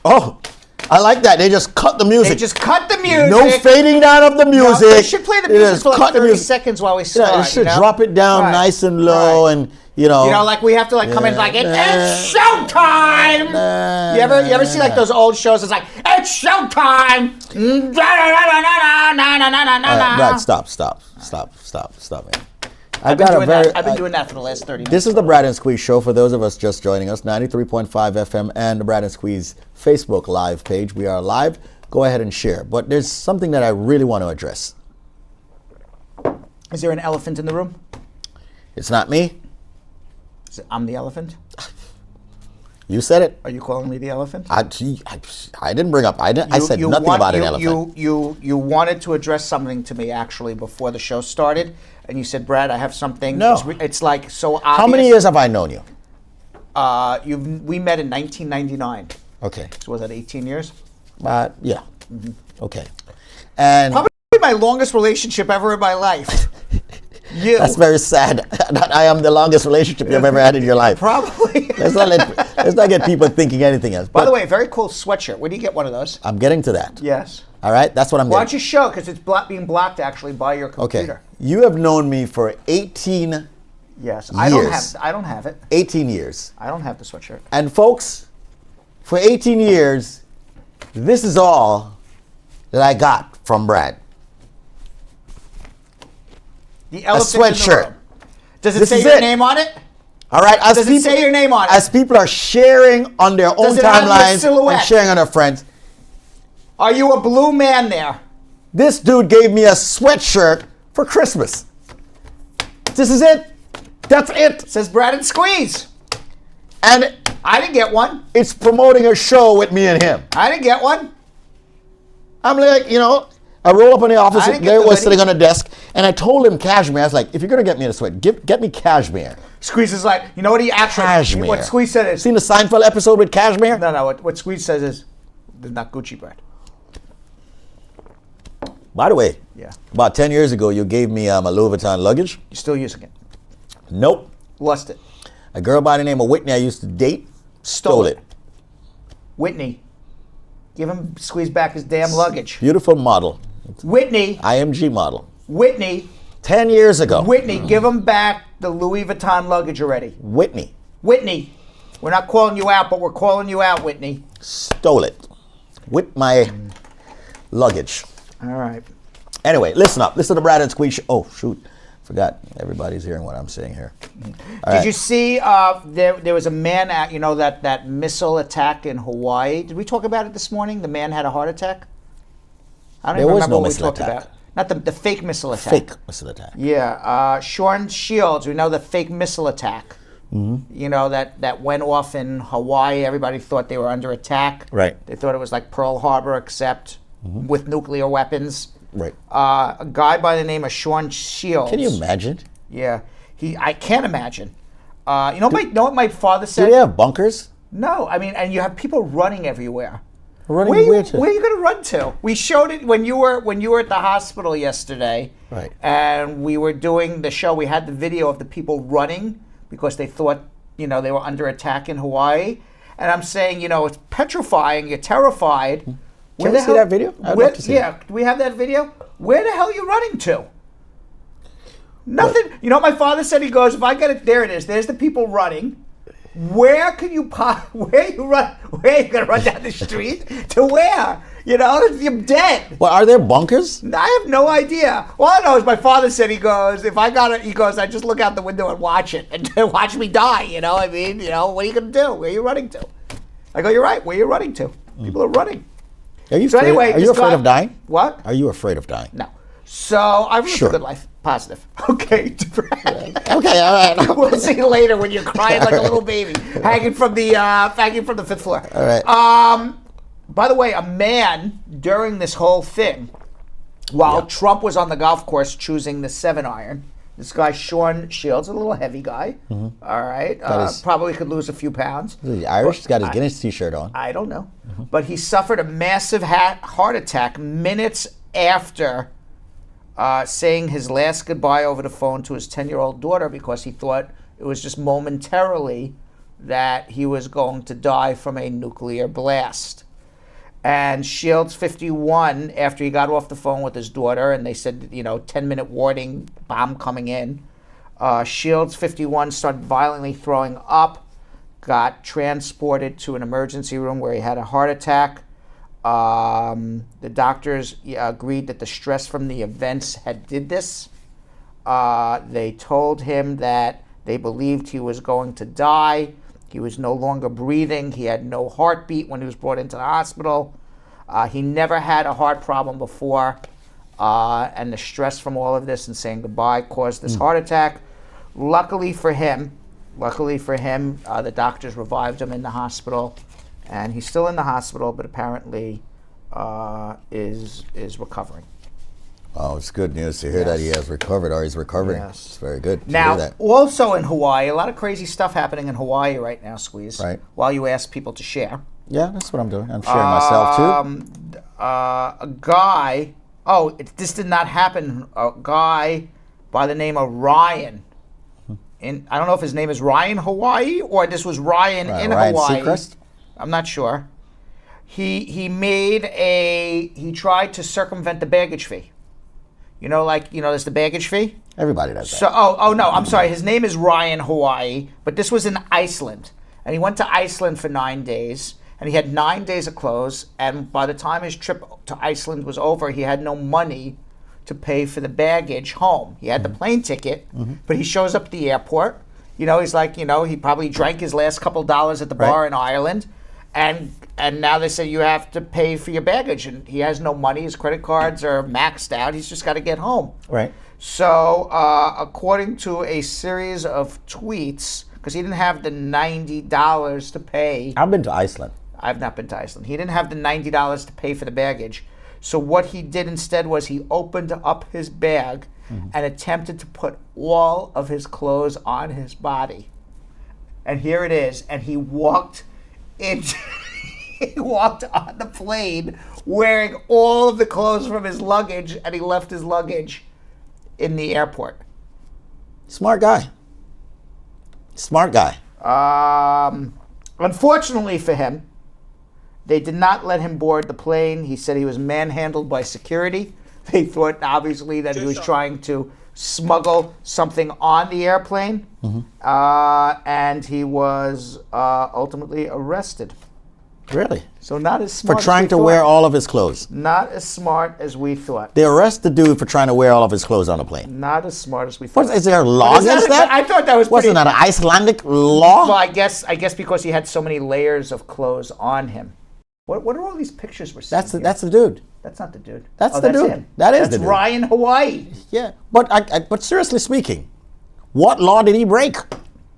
Oh, I like that. They just cut the music. They just cut the music. No fading down of the music. No, they should play the music for like 30 seconds while we start. They should drop it down nice and low and, you know. Like we have to like come in like, it's showtime. You ever see like those old shows? It's like, it's showtime. Brad, stop, man. I've been doing that for the last 30 minutes. This is the Brad and Squeeze show. For those of us just joining us, 93.5 FM and the Brad and Squeeze Facebook live page. We are live. Go ahead and share. But there's something that I really want to address. Is there an elephant in the room? It's not me. I'm the elephant? You said it. Are you calling me the elephant? I didn't bring up. I said nothing about an elephant. You wanted to address something to me actually before the show started, and you said, "Brad, I have something." No. It's like so obvious. How many years have I known you? We met in 1999. Okay. So was that 18 years? Yeah. Mm-hmm. Okay. And probably my longest relationship ever in my life. That's very sad that I am the longest relationship you've ever had in your life. Probably. Let's not get people thinking anything else. By the way, very cool sweatshirt. Where do you get one of those? I'm getting to that. Yes. All right, that's what I'm Why don't you show? Because it's being blocked actually by your computer. Okay. You have known me for 18 Yes. years. I don't have it. 18 years. I don't have the sweatshirt. And folks, for 18 years, this is all that I got from Brad. The elephant a sweatshirt. In the room. Does it say your name on it? All right. Does it say your name on it? As people are sharing on their own timelines and sharing on their friends. Are you a blue man there? This dude gave me a sweatshirt for Christmas. This is it. That's it. It says Brad and Squeeze. And I didn't get one. It's promoting a show with me and him. I didn't get one. I'm like, I roll up in the office, there it was sitting on a desk, and I told him cashmere. I was like, if you're going to get me a sweat, get me cashmere. Squeeze is like, you know what he actually... Cashmere. What Squeeze said is... Seen the Seinfeld episode with cashmere? No. What Squeeze says is, there's not Gucci bread. By the way, yeah, about 10 years ago, you gave me my Louis Vuitton luggage. You're still using it? Nope. Lost it. A girl by the name of Whitney I used to date stole it. Whitney, give him Squeeze back his damn luggage. Beautiful model. Whitney. IMG model. Whitney. 10 years ago. Whitney, give him back the Louis Vuitton luggage already. Whitney. We're not calling you out, but we're calling you out, Whitney. Stole it with my luggage. All right. Anyway, listen up. Listen to Brad and Squeeze. Oh, shoot. Forgot. Everybody's hearing what I'm saying here. Did you see there was a man at, that missile attack in Hawaii? Did we talk about it this morning? The man had a heart attack? I don't even remember what we talked about. Not the fake missile attack. Fake missile attack. Yeah. Sean Shields, we know the fake missile attack. Mm-hmm. That went off in Hawaii. Everybody thought they were under attack. Right. They thought it was like Pearl Harbor, except with nuclear weapons. Right. A guy by the name of Sean Shields. Can you imagine? Yeah. I can't imagine. You know what my father said? Do they have bunkers? No. I mean, and you have people running everywhere. Running where are you going to run to? We showed it when you were at the hospital yesterday. Right. And we were doing the show. We had the video of the people running because they thought, they were under attack in Hawaii. And I'm saying, it's petrifying. You're terrified. Can we see that video? I'd love to see it. Do we have that video? Where the hell are you running to? Nothing. What? You know what my father said? He goes, if I get it, there it is. There's the people running. Where can you Where are you going to run down the street? To where? You're dead. Well, are there bunkers? I have no idea. All I know is my father said, he goes, if I got it, he goes, I just look out the window and watch it and watch me die. What are you going to do? Where are you running to? I go, you're right. Where are you running to? People are running. Are you afraid of dying? What? Are you afraid of dying? No. So I've lived a good life. Positive. Okay. Okay, all right. We'll see you later when you're crying like a little baby, hanging from the fifth floor. All right. By the way, a man during this whole thing, while Trump was on the golf course choosing the 7-iron, this guy Sean Shields, a little heavy guy. Mm-hmm. All right. Probably could lose a few pounds. Is he Irish? He's got his Guinness t-shirt on. I don't know. Mm-hmm. But he suffered a massive heart attack minutes after saying his last goodbye over the phone to his 10-year-old daughter because he thought it was just momentarily that he was going to die from a nuclear blast. And Shields 51, after he got off the phone with his daughter, and they said, 10-minute warning, bomb coming in. Shields 51 started violently throwing up, got transported to an emergency room where he had a heart attack. The doctors agreed that the stress from the events had did this. They told him that they believed he was going to die. He was no longer breathing. He had no heartbeat when he was brought into the hospital. He never had a heart problem before. And the stress from all of this and saying goodbye caused this heart attack. Luckily for him, the doctors revived him in the hospital. And he's still in the hospital, but apparently is recovering. Oh, it's good news to hear that he has recovered, or he's recovering. Yes. It's very good to Now, hear that. also in Hawaii, a lot of crazy stuff happening in Hawaii right now, Squeeze. Right. While you ask people to share. Yeah, that's what I'm doing. I'm sharing myself too. A guy, this did not happen. A guy by the name of Ryan. I don't know if his name is Ryan Hawaii or this was Ryan in Ryan Hawaii. Seacrest? I'm not sure. He tried to circumvent the baggage fee. There's the baggage fee. Everybody does that. So, no, I'm sorry. His name is Ryan Hawaii, but this was in Iceland. And he went to Iceland for 9 days, and he had 9 days of clothes. And by the time his trip to Iceland was over, he had no money to pay for the baggage home. He had the plane ticket, but he shows up at the airport. He's like, he probably drank his last couple dollars at the bar in Ireland. And now they say you have to pay for your baggage, and he has no money. His credit cards are maxed out. He's just got to get home. Right. So according to a series of tweets, because he didn't have the $90 to pay. I've been to Iceland. I've not been to Iceland. He didn't have the $90 to pay for the baggage. So what he did instead was he opened up his bag and attempted to put all of his clothes on his body. And here it is. And he walked he walked on the plane wearing all of the clothes from his luggage, and he left his luggage in the airport. Smart guy. Unfortunately for him, they did not let him board the plane. He said he was manhandled by security. They thought, obviously, that he was trying to smuggle something on the airplane. And he was ultimately arrested. Really? So not as smart For trying as to we wear thought. all of his clothes. Not as smart as we thought. They arrest the dude for trying to wear all of his clothes on a plane. Not as smart as we thought. Is there a law against that? I thought that was Wasn't that an Icelandic law? Well, I guess because he had so many layers of clothes on him. What are all these pictures we're seeing? That's the dude. That's not the dude. That's the dude. Him. That's the dude. Ryan Hawaii. Yeah, but seriously speaking, what law did he break?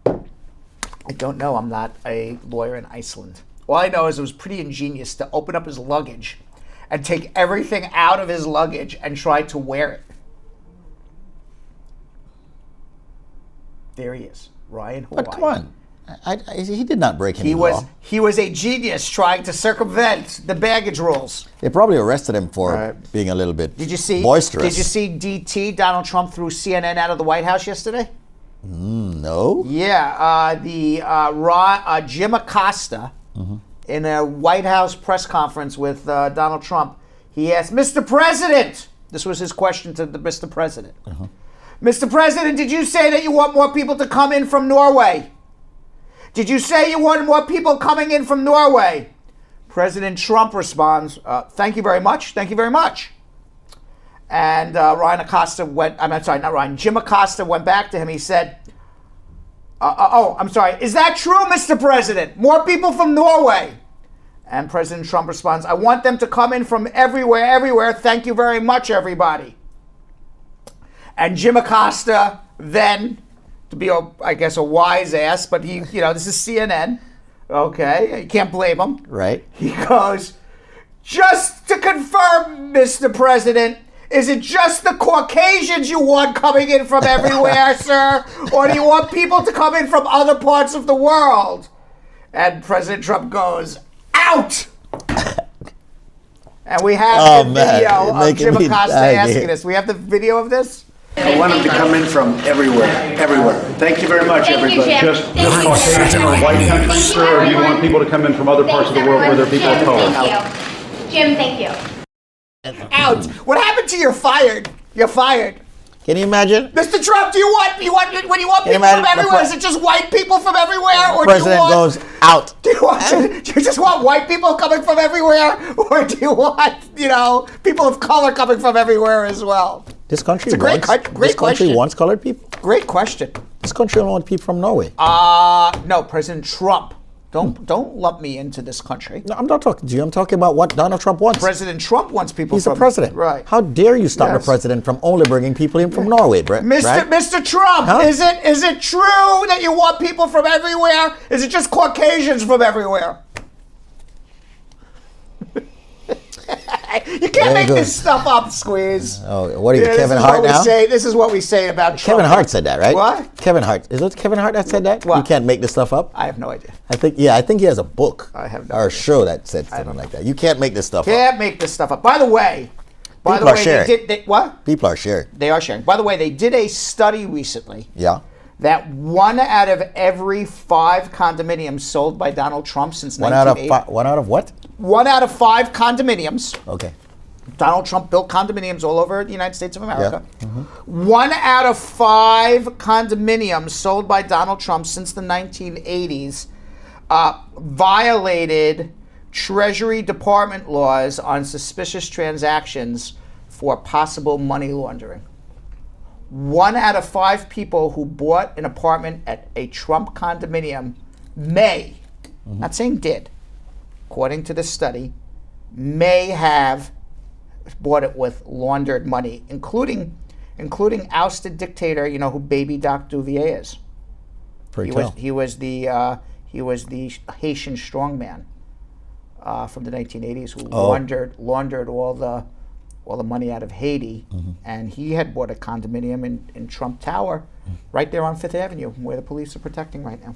I don't know. I'm not a lawyer in Iceland. All I know is it was pretty ingenious to open up his luggage and take everything out of his luggage and try to wear it. There he is, Ryan Hawaii. But come on. He did not break any law. He was a genius trying to circumvent the baggage rules. They probably arrested him for being a little bit boisterous. Did you see DT, Donald Trump, threw CNN out of the White House yesterday? No. Yeah, Jim Acosta, in a White House press conference with Donald Trump, he asked, Mr. President, this was his question to Mr. President. Mr. President, did you say that you want more people to come in from Norway? Did you say you want more people coming in from Norway? President Trump responds, thank you very much, thank you very much. And Jim Acosta went back to him. He said, I'm sorry, is that true, Mr. President? More people from Norway? And President Trump responds, I want them to come in from everywhere. Thank you very much, everybody. And Jim Acosta then, to be, I guess, a wise ass, but this is CNN. Okay, you can't blame him. Right. He goes, just to confirm, Mr. President, is it just the Caucasians you want coming in from everywhere, sir? Or do you want people to come in from other parts of the world? And President Trump goes, out! And we have the video of Jim Acosta asking this. We have the video of this? I want them to come in from everywhere. Thank you very much, everybody. Just Caucasian or white countries, sir, or do you want people to come in from other parts of the world where there are people of color? Jim, thank you. Out. What happened to you're fired? You're fired. Can you imagine? Mr. Trump, do you want when you want people from everywhere? Is it just white people from everywhere, or President goes out. Do you just want white people coming from everywhere, or do you want people of color coming from everywhere as well? This country Great question. wants colored people. Great question. This country don't want people from Norway. No, President Trump. Don't lump me into this country. No, I'm not talking to you. I'm talking about what Donald Trump wants. President Trump wants people He's from... the president. Right. How dare you stop the president from only bringing people in from Norway, Brett? Mr. Trump, Huh? is it true that you want people from everywhere? Is it just Caucasians from everywhere? You can't make this stuff up, Squeeze. Oh, what are you, Kevin Hart now? This is what we say about Trump. Kevin Hart said that, right? What? Kevin Hart. Is it Kevin Hart that said that? What? You can't make this stuff up? I have no idea. I think he has a book. I have no or a idea. show that said something like that. You can't make this stuff up. Can't make this stuff up. By the way, People are sharing. what? People are sharing. They are sharing. By the way, they did a study recently Yeah. that 1 out of every 5 condominiums sold by Donald Trump since 1980. One out of what? 1 out of 5 condominiums. Okay. Donald Trump built condominiums all over the United States of America. Yeah. 1 out of 5 condominiums sold by Donald Trump since the 1980s violated Treasury Department laws on suspicious transactions for possible money laundering. 1 out of 5 people who bought an apartment at a Trump condominium may, not saying did, according to this study, may have bought it with laundered money, including ousted dictator, who Baby Doc Duvalier is. He was the Haitian strongman from the 1980s who laundered all the money out of Haiti, and he had bought a condominium in Trump Tower, right there on Fifth Avenue, where the police are protecting right now.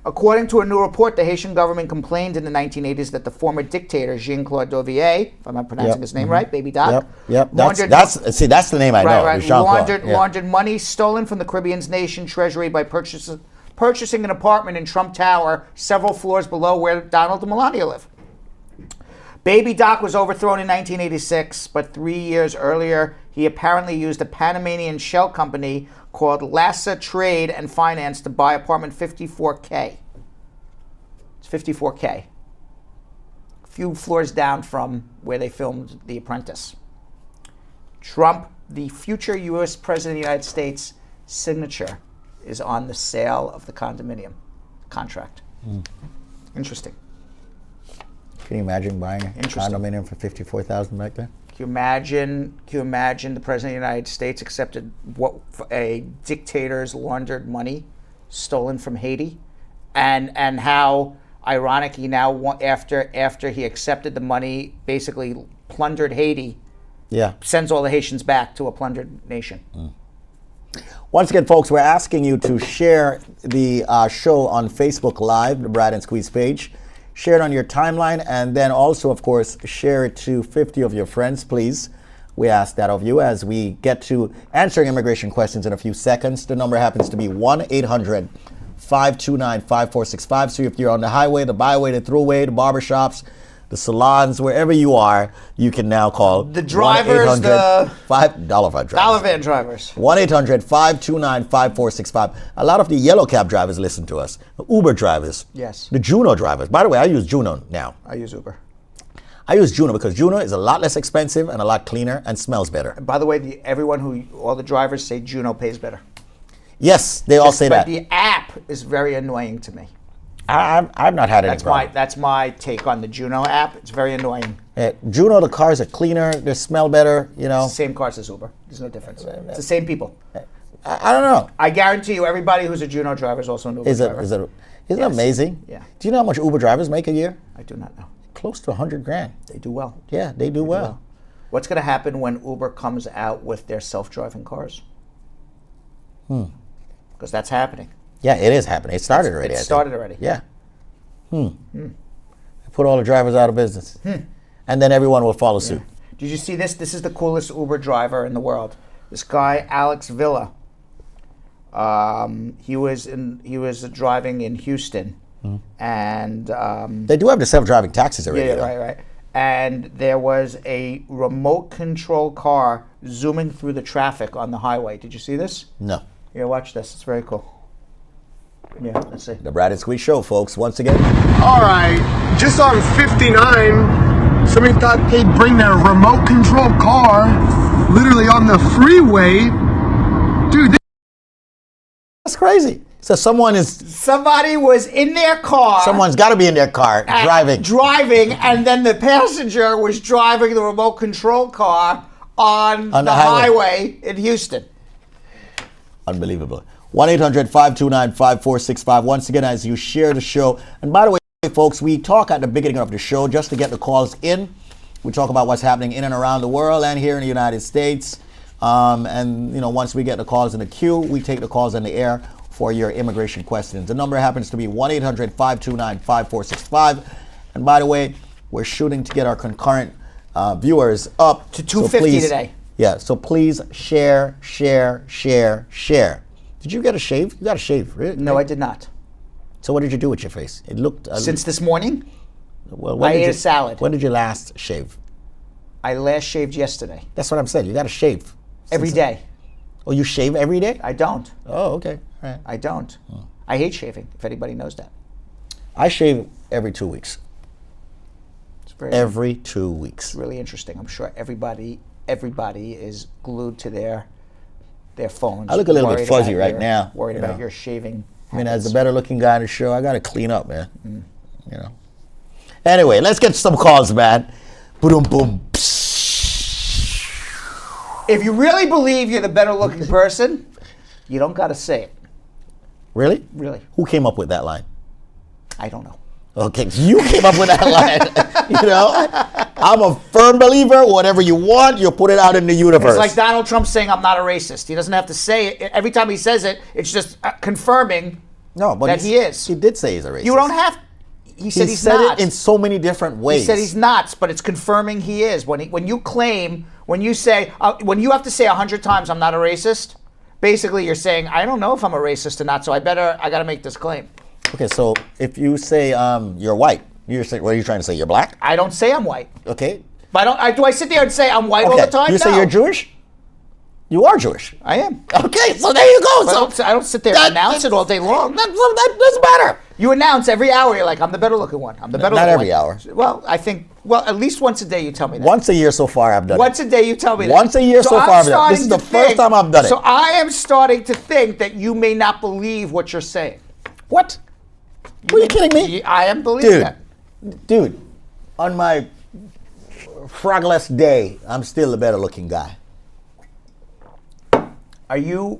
According to a new report, the Haitian government complained in the 1980s that the former dictator, Jean-Claude Duvalier, if I'm not pronouncing his name right, Baby Doc. Yep. That's the name I know. Laundered money stolen from the Caribbean's nation treasury by purchasing an apartment in Trump Tower, several floors below where Donald and Melania live. Baby Doc was overthrown in 1986, but 3 years earlier, he apparently used a Panamanian shell company called Lassa Trade and Finance to buy apartment 54K. It's 54K. A few floors down from where they filmed The Apprentice. Trump, the future U.S. President of the United States, signature is on the sale of the condominium contract. Interesting. Can you imagine buying a condominium for $54,000 back then? Can you imagine the President of the United States accepted a dictator's laundered money stolen from Haiti? And how ironic he now, after he accepted the money, basically plundered Haiti, sends all the Haitians back to a plundered nation. Once again, folks, we're asking you to share the show on Facebook Live, the Brad and Squeeze page. Share it on your timeline, and then also, of course, share it to 50 of your friends, please. We ask that of you as we get to answering immigration questions in a few seconds. The number happens to be 1-800-529-5465. So if you're on the highway, the byway, the thruway, the barbershops, the salons, wherever you are, you can now call the drivers, dollar van drivers. 1-800-529-5465. A lot of the yellow cab drivers listen to us. The Uber drivers. Yes. The Juno drivers. By the way, I use Juno now. I use Uber. I use Juno because Juno is a lot less expensive and a lot cleaner and smells better. And by the way, all the drivers say Juno pays better. Yes, they all say that. But the app is very annoying to me. I've not had any problem. That's my take on the Juno app. It's very annoying. Juno, the cars are cleaner, they smell better, It's the same cars as Uber. There's no difference. It's the same people. I don't know. I guarantee you, everybody who's a Juno driver is also an Uber driver. Isn't it amazing? Yeah. Do you know how much Uber drivers make a year? I do not know. Close to $100,000. They do well. Yeah, they do well. What's going to happen when Uber comes out with their self-driving cars? Because that's happening. Yeah, it is happening. It started already. Yeah. They put all the drivers out of business. And then everyone will follow suit. Did you see this? This is the coolest Uber driver in the world. This guy, Alex Villa. He was driving in Houston. And they do have the self-driving taxis already. Yeah, right. and there was a remote control car zooming through the traffic on the highway. Did you see this? No. Here, watch this. It's very cool. Yeah, let's see. The Brad and Squeeze Show, folks. Once again. All right, just on 59, somebody thought they'd bring their remote control car literally on the freeway. Dude, That's crazy. So Somebody was in their car. someone's got to be in their car driving. And then the passenger was driving the remote control car on the highway in Houston. Unbelievable. 1-800-529-5465. Once again, as you share the show. And by the way, folks, we talk at the beginning of the show just to get the calls in. We talk about what's happening in and around the world and here in the United States. And, once we get the calls in the queue, we take the calls in the air for your immigration questions. The number happens to be 1-800-529-5465. And by the way, we're shooting to get our concurrent viewers up to 250 today. Yeah, so please share. Did you get a shave? You got a shave, right? No, I did not. So what did you do with your face? It looked... Since this morning, well, I ate a salad. When did you last shave? I last shaved yesterday. That's what I'm saying. You got to shave. Every day. Oh, you shave every day? I don't. Oh, okay. All right. I don't. I hate shaving, if anybody knows that. I shave every 2 weeks. It's very Every 2 weeks. really interesting. I'm sure everybody is glued to their phones. I look a little bit worried fuzzy about right your- now, Worried you about know. your shaving I mean, as habits. the better looking guy in the show, I got to clean up, man. Anyway, let's get some calls, man. Boom, boom. If you really believe you're the better looking person, you don't got to say it. Really? Really. Who came up with that line? I don't know. Okay, you came up with that line. I'm a firm believer. Whatever you want, you put it out in the universe. It's like Donald Trump saying I'm not a racist. He doesn't have to say it. Every time he says it, it's just confirming that he is. He did say he's a racist. You don't have. He said He he's said not. it in so many different ways. He said he's not, but it's confirming he is. When you claim, when you say, when you have to say 100 times I'm not a racist, basically you're saying I don't know if I'm a racist or not, so I got to make this claim. Okay, so if you say you're white, you're saying, what are you trying to say? You're black? I don't say I'm white. Okay. But do I sit there and say I'm white all the time? You say No. you're Jewish? You are Jewish. I am. Okay, so there you go. I don't sit there and announce it all day long. That doesn't matter. You announce every hour. You're like, I'm the better looking one. I'm the better looking one. Not every hour. Well, I think, at least once a day you tell me that. Once a year so far I've done Once it. a day you tell me that. Once a year so I'm far I've done it. This is starting the to first think- time I've done it. So I am starting to think that you may not believe what you're saying. What? Are you kidding me? I am believing that. Dude, on my frogless day, I'm still the better looking guy.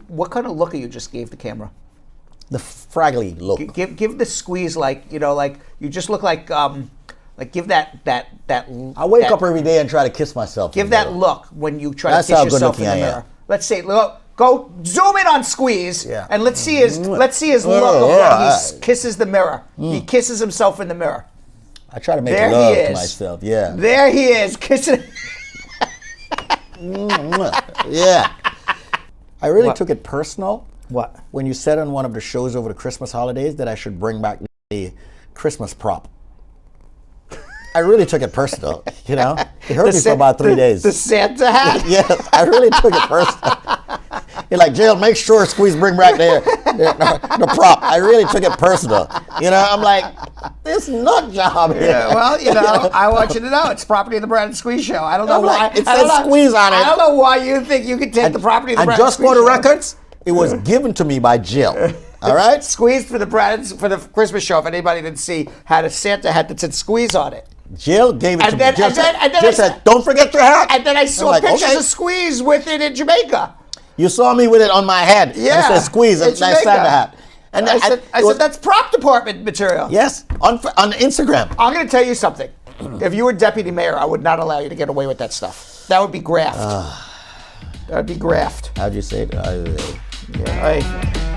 What kind of look are you just gave the camera? The fraggly look. Give the squeeze like you just look like give that I wake up every day and try to kiss myself. give that look when you try That's to how kiss good yourself in the looking I mirror. am. Let's say go zoom in on Squeeze and let's see his look of when he kisses the mirror. He kisses himself in the mirror. I try to make There love he to is. myself. Yeah. There he is kissing. Yeah. I really What? took it personal. What? When you said on one of the shows over the Christmas holidays that I should bring back the Christmas prop. I really took it personal, It hurt me for about 3 days. The Santa hat. Yes, I really took it personal. You're like, Jill, make sure Squeeze bring back the prop. I really took it personal. I'm like, this nut job here. Yeah, well, I want you to know it's property of the Brad and Squeeze show. I don't know I'm why. like, it says Squeeze on it. I don't know why you think you could take the property of the And Brad just and for Squeeze the show. records, it was given to me by Jill. All right? Squeeze for the Christmas show. If anybody didn't see, had a Santa hat that said Squeeze on it. Jill gave it to me. Jill and then Jill said, don't forget your hat. And then I saw I'm like, pictures okay. of Squeeze with it in Jamaica. You saw me with it on my head. Yeah, And it said Squeeze, in and nice Jamaica. Santa hat. And I said it was- that's prop department material. Yes, on Instagram. I'm going to tell you something. If you were deputy mayor, I would not allow you to get away with that stuff. That would be graft. That would be graft. How'd you say it? Yeah,